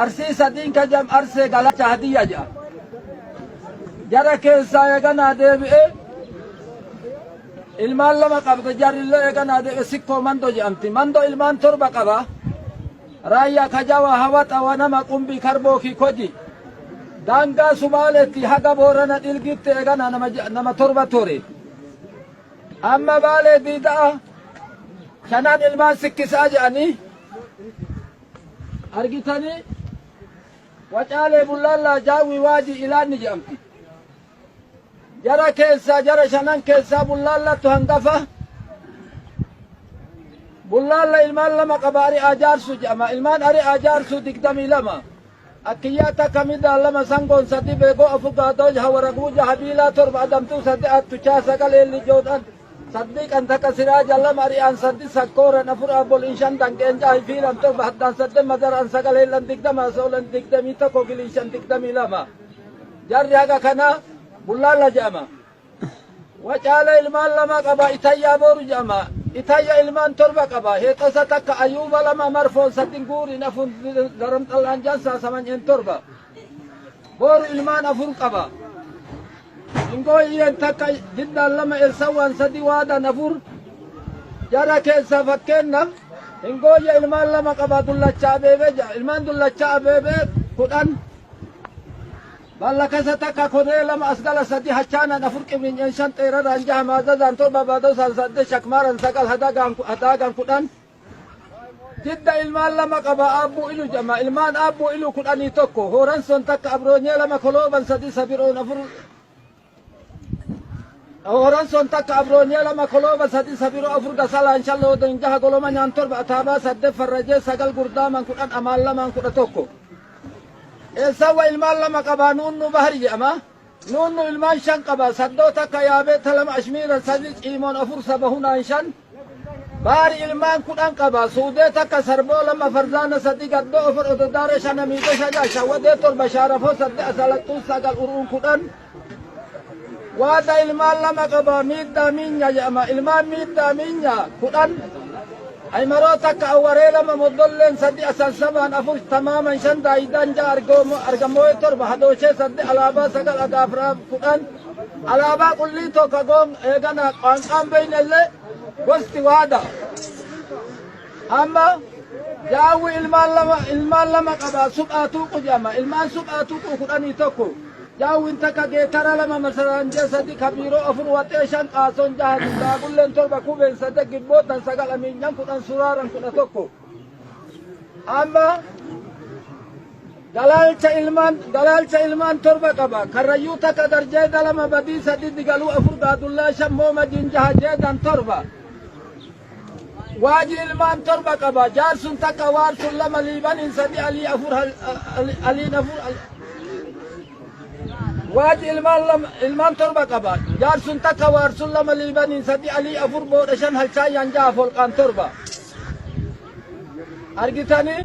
أرسي سدين كجم أرسي قلا هدية جا جرى كيسا يغنى ديبئ ilmaan lama qabda jarrillee eeganaa dee'e sikkoo mandoo jedhamti mandoo ilmaan torba qaba raayyaa kajawa hawata wanama qumbii karbooki koji daangaa sumaaleetti haga boorana dhilgitti eeganaa nama torba ture amma baalee diida'a shanaan ilmaan sikkisaa jedhanii argitanii wacaalee bullaallaa jaawwii waajii ilaanni jedhamti jara keessa jara shanan keessa bullaallattu hangafa bullaalla ilmaan lama qaba ari ajaarsu jedhama ilmaan ari ajaarsu 22 akkiyyaa takka midhaan lama sangoon sadi beekoo afur gaadoo jaha waraquu jaha biilaa torba adamtuu sadi attuchaa sagaleelli joodhan saddiiqan takka siraaja lama ari'aan sadi sakkooran afur abbol inshan danqeen jahi fiilan torba haddaan sadde madaraan sagaleellan 20 soolan 21 giliishan 22 jarri haga kana bullaalla jedhama wacaala ilmaan lama qaba itayyaa booru jedhama itayya ilmaan torba qaba heexasa takka ayyuuba lama marfoon sadin guurin afur garam xallaan jansaa samanyeen torba booru ilmaan afur qaba ingoo iyyeen takka jiddaan lama elsawwaan sadi waadan afur jara keessa fakkeennaaf ingooyya ilmaan lama qaba dullacha abeebee jedha ilmaan dullacha abeebee 10 balla kasa takka konee lama asgala sadi hachaanan afur qibrinyen shan xeeraraan jaha maazazaan torba baadosaan sadde shakmaaran sagal hadaagaan 10 jidda ilmaan lama qaba aabbuu ilu jedhama ilmaan aabbuu ilu 11 hooransoon takka abroonyee lama kolooban sadi sabiroon afur hooransoon takka abroonyee lama kolooban sadi sabiroo afur gasalaan shalloodan jaha goloma nyaan torba ataabaa sadde farrajee sagal gurdaaman 10 amaan lamaan 11 eessawa ilmaan lama qaba nuunnu bahari jedhama nuunnu ilmaan 5 qaba saddoo takka yaabee talama ashmiiran sadi ciimoon afur sabahunaan 5 baari ilmaan 10 qaba suudee takka sarboo lama farzaana sadi gaddoo afur ododaare 5 miidho shagaa shawwadee torba shaarafoo sadde asalattuu sagal uruun 10 waada ilmaan lama qaba miiddaa miinya jedhama ilmaan miiddaa miinya 10 ay maroo takka awwaree lama moddolleen sadi asan sabaan afur tamaaman 5 daayidan ja argamoo torba hadoochee sadde alaabaa sagal agaafraa 10 alaabaa qullii tokko goon eegana qaanqaan beeynellee gosti waada amma jaawwi ilmaan lama qaba suphaatuu qujama ilmaan suphaatuu 11 jaawwin takka geetara lama masaraan jee sadi kabiiroo afur waxee 5 qaasoon jaha daagulleen torba kubeen sadde gibbootan sagal amiinyan 10 suraaran 11 amma galaalcha ilmaan torba qaba karrayyuu takka darjee dalama badii sadi digaluu afur gaadullaa 5 mooma jinjaha jeedan torba waaji ilmaan torba qaba jaarsun takka waarsun lama liibanin sadi alii afur aliin afur waaji ilmaan torba qaba jaarsun takka waarsun lama liibanin sadi alii afur booda 5 halchaayyan jaha folqaan torba argitanii